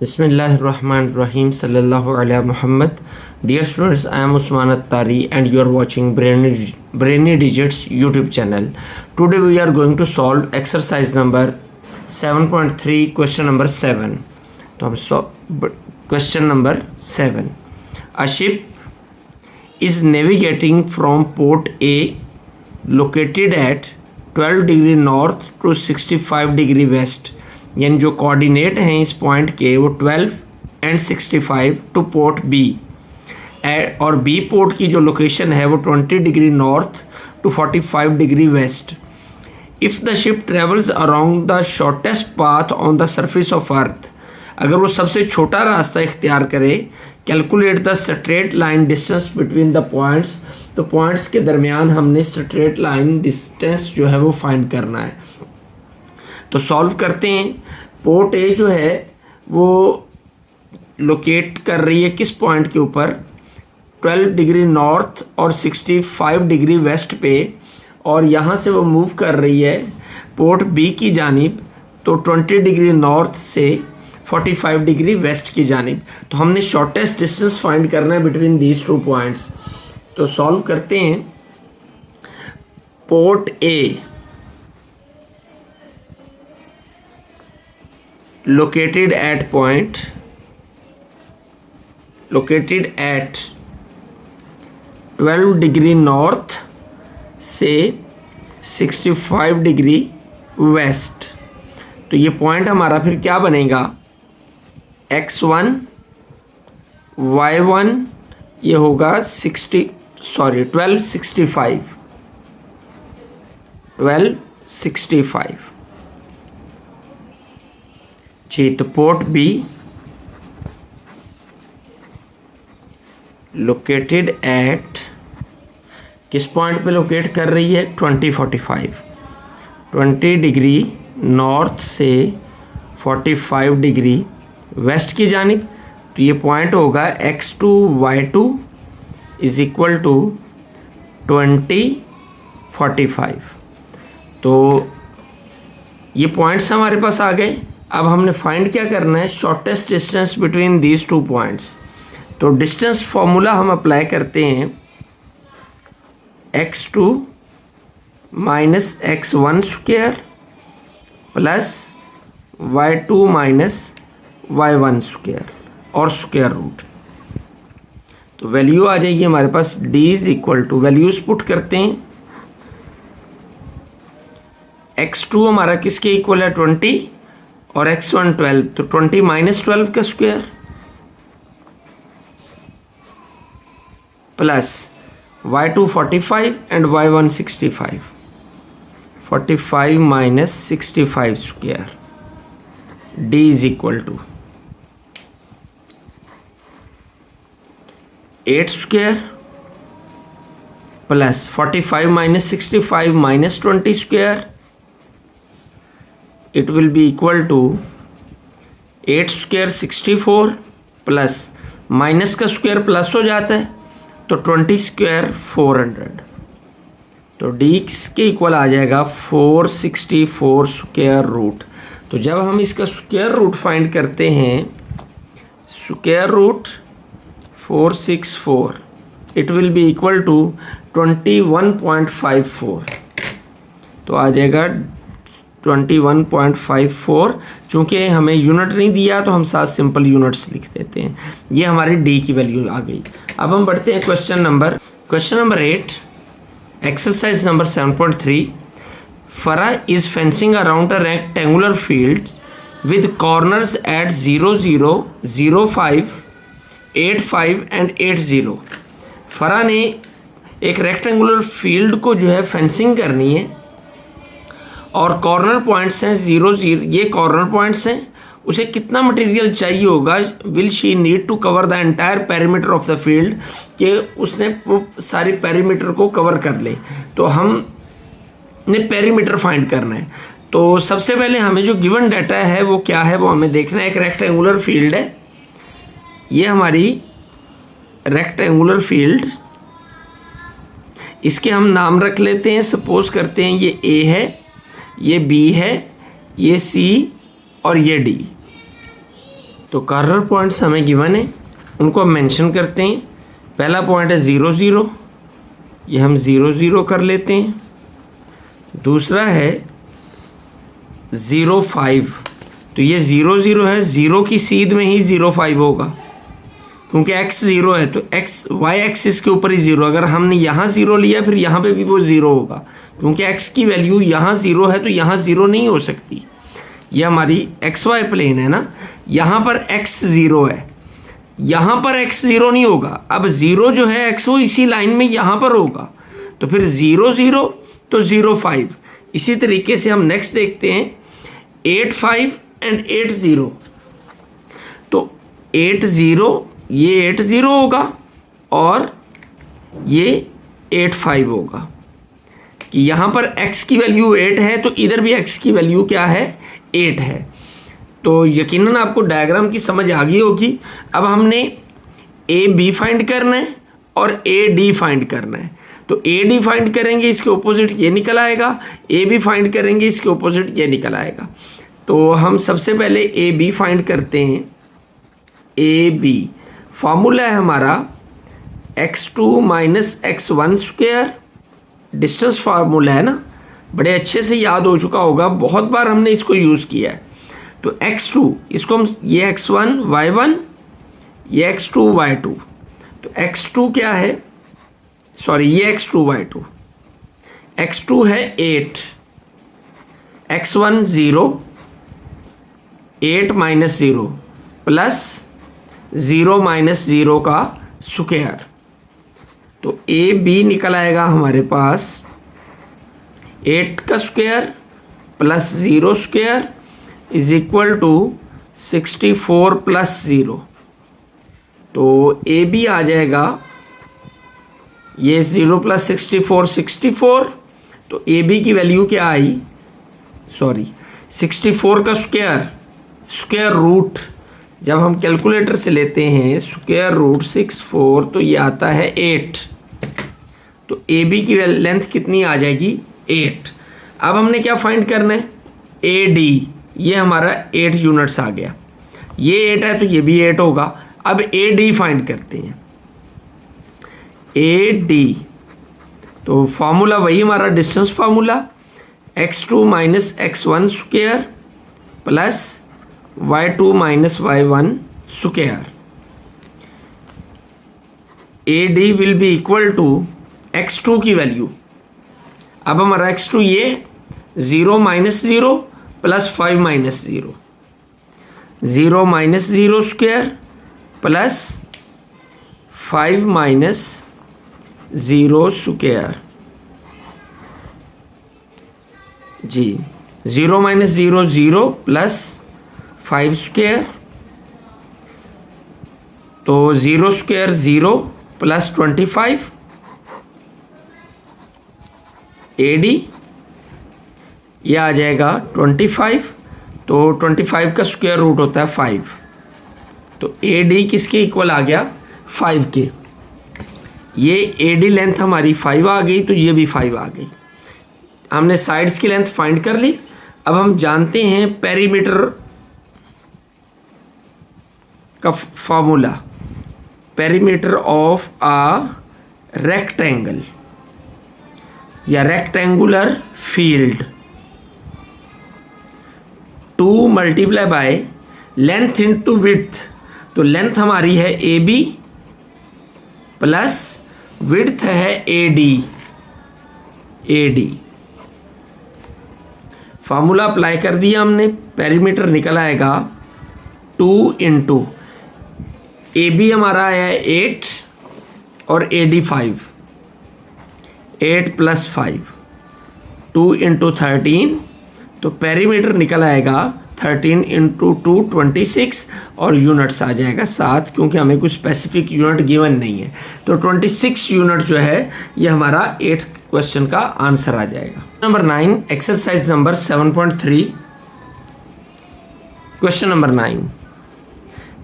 Bismillahirrahmanirrahim. Sallallahu ala Muhammad. Dear students, I am Usman Attari and you are watching Brainy Digits YouTube channel. Today we are going to solve exercise number 7.3 question number 7. तो हम question number 7. A ship is navigating from port A located at 12 degree north to 65 degree west, यानी जो coordinate हैं इस point के वो 12 and 65 to port B, और B port की जो लोकेशन है वो 20 degree north to 45 degree west. If the ship travels around the shortest path on the surface of earth, अगर वो सबसे छोटा रास्ता इख्तियार करे, calculate the straight line distance between the points, तो पॉइंट्स के दरमियान हमने स्ट्रेट लाइन डिस्टेंस जो है वो फाइंड करना है. तो सॉल्व करते हैं. पोर्ट ए जो है वो लोकेट कर रही है किस पॉइंट के ऊपर, 12 डिग्री नॉर्थ और 65 डिग्री वेस्ट पे, और यहाँ से वो मूव कर रही है पोर्ट बी की जानिब, तो 20 डिग्री नॉर्थ से 45 डिग्री वेस्ट की जानिब. तो हमने शॉर्टेस्ट डिस्टेंस फाइंड करना है बिटवीन दीज टू पॉइंट्स. तो सॉल्व करते हैं. Port A located at 12 degree north से 65 डिग्री वेस्ट. तो ये पॉइंट हमारा फिर क्या बनेगा, x1 y1, ये होगा 1265 जी. तो पोर्ट बी लोकेटेड एट, किस पॉइंट पे लोकेट कर रही है, 20 डिग्री नॉर्थ से 45 डिग्री वेस्ट की जानिब. तो ये पॉइंट होगा x2 y2 is equal to 2045. तो ये पॉइंट्स हमारे पास आ गए. अब हमने फाइंड क्या करना है, shortest distance between these two points. तो डिस्टेंस फॉर्मूला हम अप्लाई करते हैं, x2 minus x1 square plus y2 minus y1 square और स्क्वायर रूट. तो वैल्यू आ जाएगी हमारे पास, d is equal to, values put करते हैं. x2 हमारा किसके इक्वल है, 20, और x1 12, तो 20 माइनस 12 का square plus y2 45 and y1 65, 45 minus 65 square, d is equal to 8 square plus 45 minus 65 minus 20 square, it will be equal to 8 square 64 plus minus का square plus हो जाता है, तो 20 स्क्वायर 400. तो d के इक्वल आ जाएगा 464 स्क्वायर रूट. तो जब हम इसका स्क्वायर रूट फाइंड करते हैं, square root 464, it will be equal to 21.54. तो आ जाएगा 21.54. चूँकि हमें यूनिट नहीं दिया तो हम साथ सिंपल यूनिट्स लिख देते हैं. ये हमारी डी की वैल्यू आ गई. अब हम बढ़ते हैं question number 8, exercise number 7.3. Farah is fencing around a rectangular field with corners at 0, 0, 05, 85 and 80. Farah ने एक रेक्टेंगुलर फील्ड को जो है फेंसिंग करनी है, और कॉर्नर पॉइंट्स हैं 0, 0, ये कॉर्नर पॉइंट्स हैं. उसे कितना मटेरियल चाहिए होगा, will she need to cover the entire perimeter of the field, कि उसने वो सारी पेरीमीटर को कवर कर ले. तो हमने पेरीमीटर फाइंड करना है. तो सबसे पहले हमें जो गिवन डाटा है वो क्या है, वो हमें देखना है. एक रेक्टेंगुलर फील्ड है, ये हमारी रेक्टेंगुलर फील्ड, इसके हम नाम रख लेते हैं. सपोज करते हैं ये ए है, ये बी है, ये सी और ये डी. तो कॉर्नर पॉइंट्स हमें गिवन है, उनको हम मेंशन करते हैं। पहला पॉइंट है 0 0, ये हम 0 0 कर लेते हैं। दूसरा है 0 5, तो ये 0 0 है, 0 की सीध में ही 0 5 होगा, क्योंकि x 0 है तो x y एक्सिस के ऊपर ही 0। अगर हमने यहाँ 0 लिया फिर यहाँ पे भी वो 0 होगा, क्योंकि x की वैल्यू यहाँ 0 है तो यहाँ 0 नहीं हो सकती। ये हमारी XY प्लेन है ना, यहाँ पर x 0 है, यहाँ पर x 0 नहीं होगा। अब 0 जो है x वो इसी लाइन में यहाँ पर होगा, तो फिर 0 0 तो 0 5। इसी तरीके से हम नेक्स्ट देखते हैं 8 5 एंड 8 0। तो 8 0, ये 8 0 होगा और ये 8 5 होगा, कि यहाँ पर x की वैल्यू 8 है तो इधर भी x की वैल्यू क्या है, 8 है। तो यकीनन आपको डायग्राम की समझ आ गई होगी। अब हमने ए बी फाइंड करना है और ए डी फाइंड करना है। तो ए डी फाइंड करेंगे, इसके ऑपोजिट ये निकल आएगा, ए बी फाइंड करेंगे, इसके ऑपोजिट ये निकल आएगा। तो हम सबसे पहले ए बी फाइंड करते हैं। ए बी फार्मूला है हमारा x2 minus x1 square, distance formula है ना, बड़े अच्छे से याद हो चुका होगा, बहुत बार हमने इसको यूज़ किया है। तो x2, इसको हम, ये x1 y1, ये x2 y2। तो x2 क्या है, सॉरी ये x2 y2, x2 है 8, x1 0, 8 माइनस 0 प्लस 0 माइनस 0 का स्क्वायर। तो ए बी निकल आएगा हमारे पास 8 का square plus 0 square is equal to 64 plus 0। तो ए बी आ जाएगा, ये 0 प्लस 64 64, तो ए बी की वैल्यू क्या आई, सॉरी 64 का स्क्वायर रूट, जब हम कैलकुलेटर से लेते हैं स्क्वायर रूट 64 तो ये आता है 8। तो ए बी की लेंथ कितनी आ जाएगी, 8। अब हमने क्या फाइंड करना है, ए डी, ये हमारा 8 यूनिट्स आ गया, ये 8 है तो ये भी 8 होगा। अब ए डी फाइंड करते हैं, ए डी, तो फॉर्मूला वही हमारा distance formula, x2 minus x1 square plus y2 minus y1 square. A D will be equal to x2 की वैल्यू, अब हमारा x2 ये 0 minus 0 plus 5 minus 0, 0 minus 0 square plus 5 minus 0 square जी, 0 माइनस 0 0 प्लस 5 स्क्वायर, तो 0 square 0 plus 25 A D, ये आ जाएगा 25। तो 25 का स्क्वायर रूट होता है 5, तो ए डी किसके इक्वल आ गया, 5 के। ये ए डी लेंथ हमारी 5 आ गई, तो ये भी 5 आ गई। हमने साइड्स की लेंथ फाइंड कर ली। अब हम जानते हैं पेरीमीटर का formula, perimeter of a rectangle या rectangular field, 2 multiply by length into width. तो लेंथ हमारी है ए बी प्लस विड्थ है ए डी। फार्मूला अप्लाई कर दिया हमने, पेरीमीटर निकल आएगा 2 इंटू ए बी हमारा आया 8 और ए डी 5, 8 प्लस 5, 2 इंटू 13, तो पेरीमीटर निकल आएगा 13 इंटू 2 26 और यूनिट्स आ जाएगा 7, क्योंकि हमें कुछ स्पेसिफिक यूनिट गिवन नहीं है। तो 26 यूनिट जो है ये हमारा 8th क्वेश्चन का आंसर आ जाएगा। Number 9, exercise number 7.3, question number 9,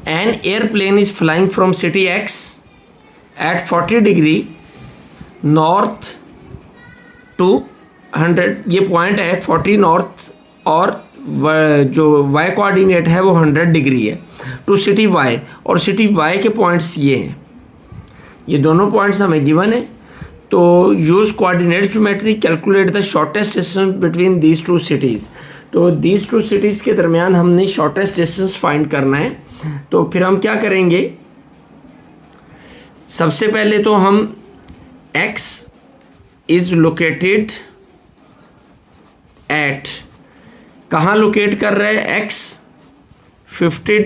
an airplane is flying from city X at 40 degree north to 100, ये पॉइंट है 40 नॉर्थ और जो वाई कोऑर्डिनेट है वो 100 डिग्री है, टू सिटी वाई, और सिटी वाई के पॉइंट्स ये हैं, ये दोनों पॉइंट्स हमें गिवन है। तो use coordinate geometry, calculate the shortest distance between these to cities. तो दीज टू सिटीज़ के दरमियान हमने शॉर्टेस्ट डिस्टेंस फाइंड करना है। तो फिर हम क्या करेंगे, सबसे पहले तो हम x इज लोकेटेड एट, कहाँ लोकेट कर रहे हैं, x 40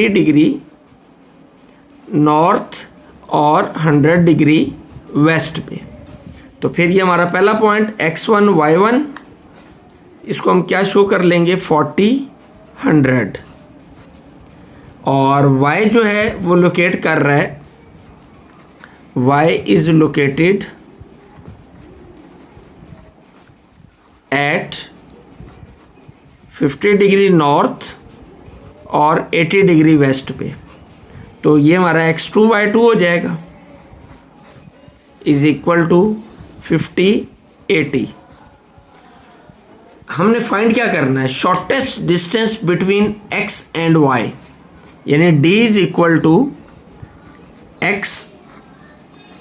डिग्री नॉर्थ और 100 डिग्री वेस्ट पे। तो फिर ये हमारा पहला पॉइंट x1 y1, इसको हम क्या शो कर लेंगे, 40 100, और y जो है वो लोकेट कर रहा है, y is located at 50 degree north और 80 डिग्री वेस्ट पे। तो ये हमारा x2 y2 हो जाएगा इज इक्वल टू 50 80। हमने फाइंड क्या करना है, shortest distance between x and y, यानी d is equal to x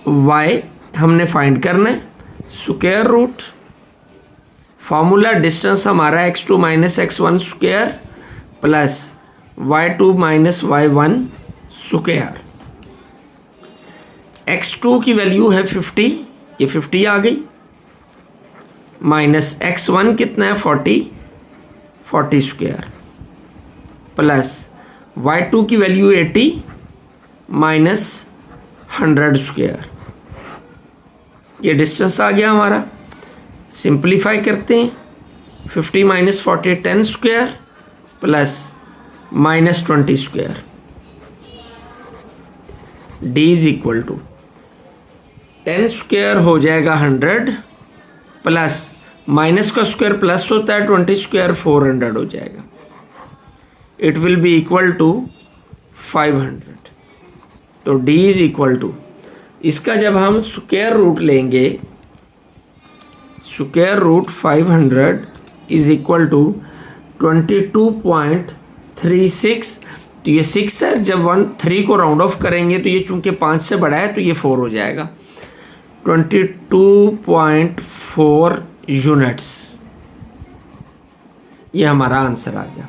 y हमने फाइंड करना है, स्क्वायर रूट फॉर्मूला डिस्टेंस हमारा x2 minus x1 square plus y2 minus y1 square. x2 की वैल्यू है 50, ये 50 आ गई, माइनस x1 कितना है 40 स्क्वायर, प्लस y2 की वैल्यू 80 माइनस 100 स्क्वायर। ये डिस्टेंस आ गया हमारा। सिंप्लीफाई करते हैं, 50 minus 40 10 square plus minus 20 square, d is equal to 10 square हो जाएगा 100 प्लस माइनस का स्क्वायर प्लस होता है 20 स्क्वायर 400 हो जाएगा। It will be equal to 500। तो d इज इक्वल टू, इसका जब हम स्क्वायर रूट लेंगे, square root 500 is equal to 22.36। तो ये 6 है, जब 3 को राउंड ऑफ करेंगे तो ये चूंकि 5 से बड़ा है तो ये 4 हो जाएगा, 22.4 यूनिट्स। ये हमारा आंसर आ गया।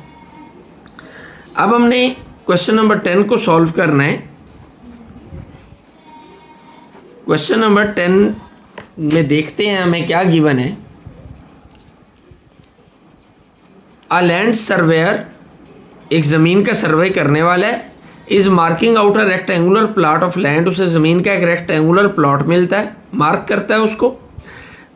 अब हमने क्वेश्चन नंबर 10 को सॉल्व करना है। क्वेश्चन नंबर 10 में देखते हैं हमें क्या गिवन है। अ लैंड सर्वेयर, एक ज़मीन का सर्वे करने वाला है, is marking out a rectangular plot of land, उसे ज़मीन का एक रेक्टेंगुलर प्लॉट मिलता है, मार्क करता है उसको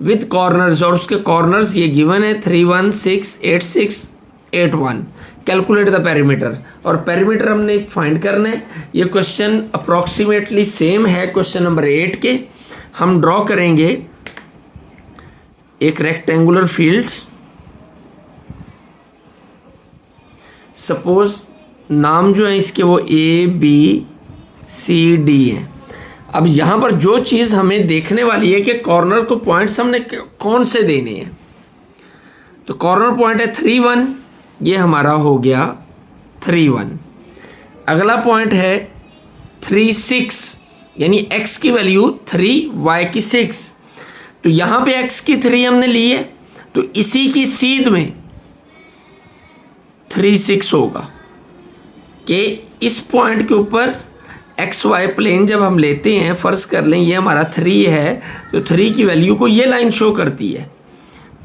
विद कॉर्नर्स, और उसके कॉर्नर्स ये गिवन है 3, 1, 6, 8, 6, 8, 1। कैलकुलेट द पेरीमीटर, और पेरीमीटर हमने फाइंड करना है। ये क्वेश्चन अप्रॉक्सीमेटली सेम है क्वेश्चन नंबर 8 के। हम ड्रॉ करेंगे एक रेक्टेंगुलर फील्ड, सपोज नाम जो है इसके वो ABCD हैं। अब यहाँ पर जो चीज़ हमें देखने वाली है कि कॉर्नर को पॉइंट्स हमने कौन से देने हैं। तो कॉर्नर पॉइंट है 3, 1, ये हमारा हो गया 3, 1। अगला पॉइंट है 3, 6, यानी x की वैल्यू 3, y की 6। तो यहाँ पे x की 3 हमने ली है, तो इसी की सीध में 3, 6 होगा कि इस पॉइंट के ऊपर एक्स वाई प्लेन जब हम लेते हैं, फ़र्ज़ कर लें ये हमारा 3 है, तो 3 की वैल्यू को ये लाइन शो करती है,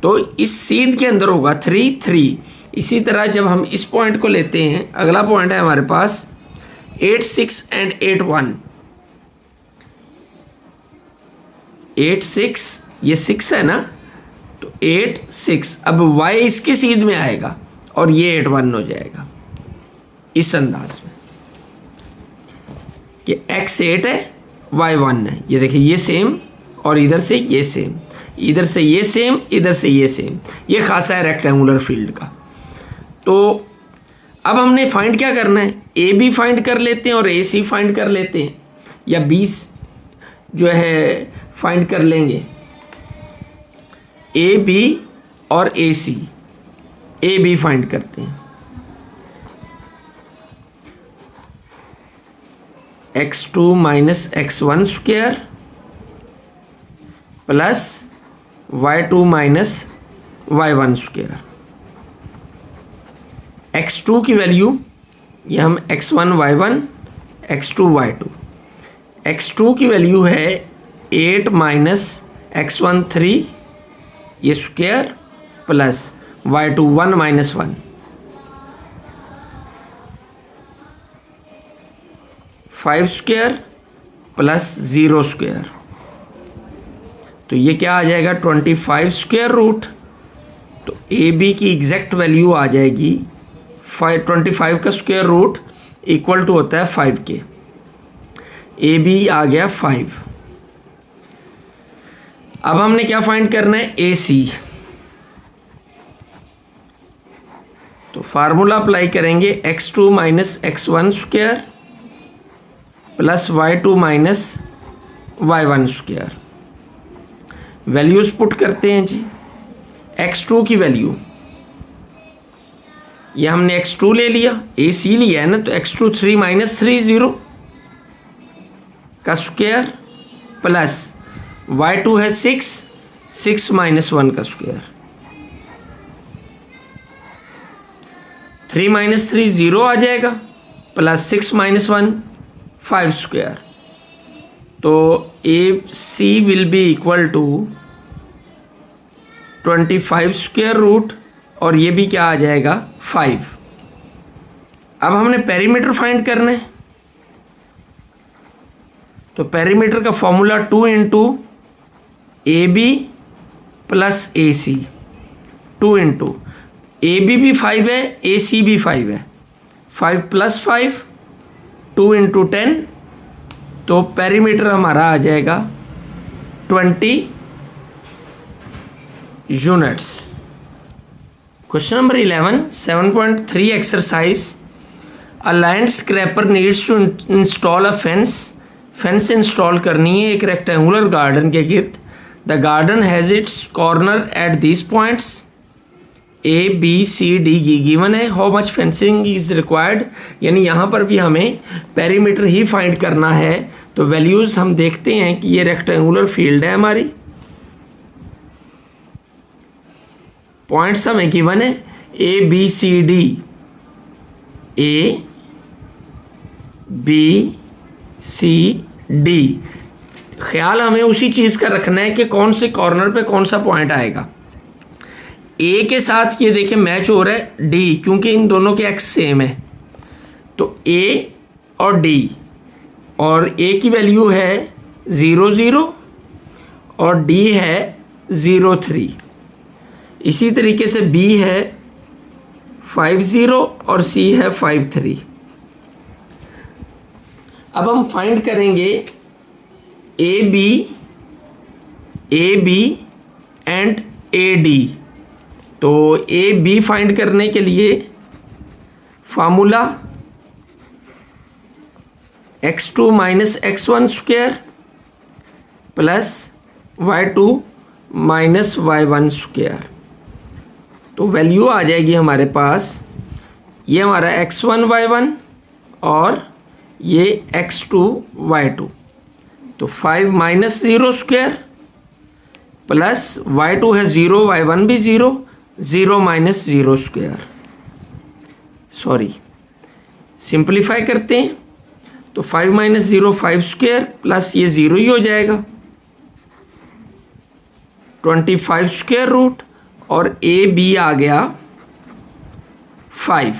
तो इस सीध के अंदर होगा 3, 3। इसी तरह जब हम इस पॉइंट को लेते हैं, अगला पॉइंट है हमारे पास 8, 6 एंड 8, 1। 8, 6, ये 6 है ना, तो 8, 6। अब y इसकी सीध में आएगा और ये 8, 1 हो जाएगा इस अंदाज में कि x 8 है, y 1 है। ये देखिए ये सेम, और इधर से ये सेम, इधर से ये सेम, इधर से ये सेम। ये खासा है रेक्टेंगुलर फील्ड का। तो अब हमने फाइंड क्या करना है, ए बी फाइंड कर लेते हैं और ए सी फाइंड कर लेते हैं, या बी जो है फाइंड कर लेंगे, ए बी और ए सी। ए बी फाइंड करते हैं। x2 minus x1 square plus y2 minus y1 square. x2 की वैल्यू ये हम x1 y1 x2 y2, x2 की वैल्यू है 8 माइनस x1 3 ये square plus y2 1 minus 1, 5 square plus 0 square. तो ये क्या आ जाएगा 25 स्क्वायर रूट। तो ए बी की एग्जैक्ट वैल्यू आ जाएगी 25 का स्क्वायर रूट इक्वल टू होता है 5 के। ए बी आ गया 5। अब हमने क्या फाइंड करना है ए सी। तो फार्मूला अप्लाई करेंगे x2 minus x1 square plus y2 minus y1 square. Values put करते हैं जी। x2 की वैल्यू ये हमने x2 ले लिया, ए सी लिया है ना, तो x2 3 माइनस 3 0 का स्क्वायर प्लस y2 है 6 माइनस 1 का स्क्वायर। 3 माइनस 3 0 आ जाएगा प्लस 6 माइनस 1 5 स्क्वायर। तो A C will be equal to 25 square root और ये भी क्या आ जाएगा 5। अब हमने पेरीमीटर फाइंड करना है। तो पेरीमीटर का formula 2 into A B plus A C, 2 into A B भी 5 है, ए सी भी 5 है, 5 प्लस 5 2 इंटू 10। तो पेरीमीटर हमारा आ जाएगा 20 units. Question number 11 7.3 exercise. A land scraper needs to install a fence install करनी है एक रेक्टेंगुलर गार्डन के गिर्द। The garden has its corner at this points A B C D given है। How much fencing is required, यानी यहाँ पर भी हमें पेरीमीटर ही फाइंड करना है। तो वैल्यूज़ हम देखते हैं कि ये रेक्टेंगुलर फील्ड है हमारी, पॉइंट्स हमें गिवन है A B C D, A B C D. ख्याल हमें उसी चीज़ का रखना है कि कौन से कॉर्नर पे कौन सा पॉइंट आएगा। ए के साथ ये देखें मैच हो रहा है डी, क्योंकि इन दोनों के एक्स सेम है। तो ए और डी, और ए की वैल्यू है 0 0 और डी है 0 3। इसी तरीके से बी है 5 0 और सी है 5 3। अब हम फाइंड करेंगे A B and A D. तो ए बी फाइंड करने के लिए formula x2 minus x1 square plus y2 minus y1 square. तो वैल्यू आ जाएगी हमारे पास, ये हमारा x1 y1 और ये x2 y2। तो 5 माइनस 0 स्क्वायर प्लस y2 है 0, y1 भी 0, 0 माइनस 0 स्क्वायर। सॉरी, सिंप्लीफाई करते हैं। तो 5 माइनस 0 5 स्क्वायर प्लस ये 0 ही हो जाएगा 25 स्क्वायर रूट, और ए बी आ गया 5।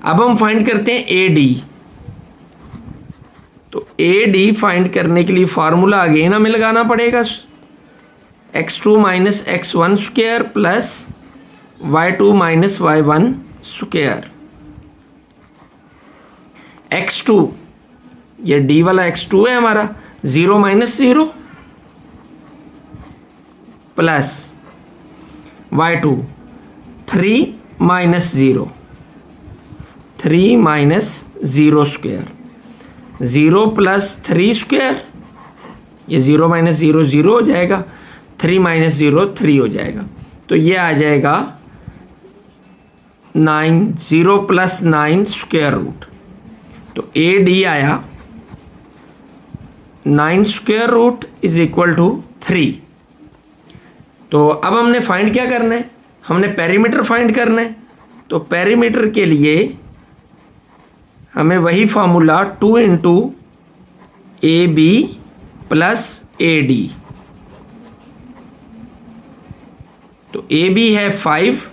अब हम फाइंड करते हैं ए डी। तो ए डी फाइंड करने के लिए फार्मूला अगेन हमें लगाना पड़ेगा x2 minus x1 square plus y2 minus y1 square. x2 ये d वाला x2 है हमारा, 0 minus 0 plus y2 3 minus 0, 3 minus 0 square, 0 plus 3 square, ये 0 माइनस 0 0 हो जाएगा, 3 माइनस 0 3 हो जाएगा। तो ये आ जाएगा 9, 0 प्लस 9 स्क्वायर रूट। तो ए डी आया 9 square root is equal to 3। तो अब हमने फाइंड क्या करना है, हमने पेरीमीटर फाइंड करना है। तो पेरीमीटर के लिए हमें वही formula 2 into A B plus A D. तो ए बी है 5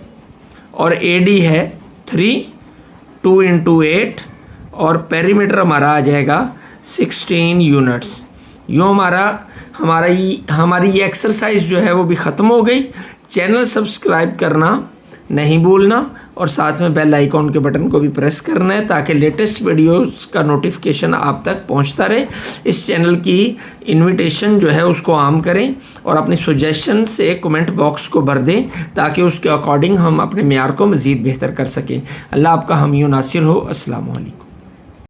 और ए डी है 3, 2 इंटू 8 और पेरीमीटर हमारा आ जाएगा 16 यूनिट्स। यूँ हमारी ये एक्सरसाइज जो है वो भी ख़त्म हो गई। चैनल सब्सक्राइब करना नहीं भूलना और साथ में बेल आइकॉन के बटन को भी प्रेस करना है ताकि लेटेस्ट वीडियोस का नोटिफिकेशन आप तक पहुंचता रहे। इस चैनल की इनविटेशन जो है उसको आम करें और अपनी सजेशन से कमेंट बॉक्स को भर दें ताकि उसके अकॉर्डिंग हम अपने मेयार को मज़ीद बेहतर कर सकें। अल्लाह आपका हामी नासिर हो। अस्सलाम वालेकुम।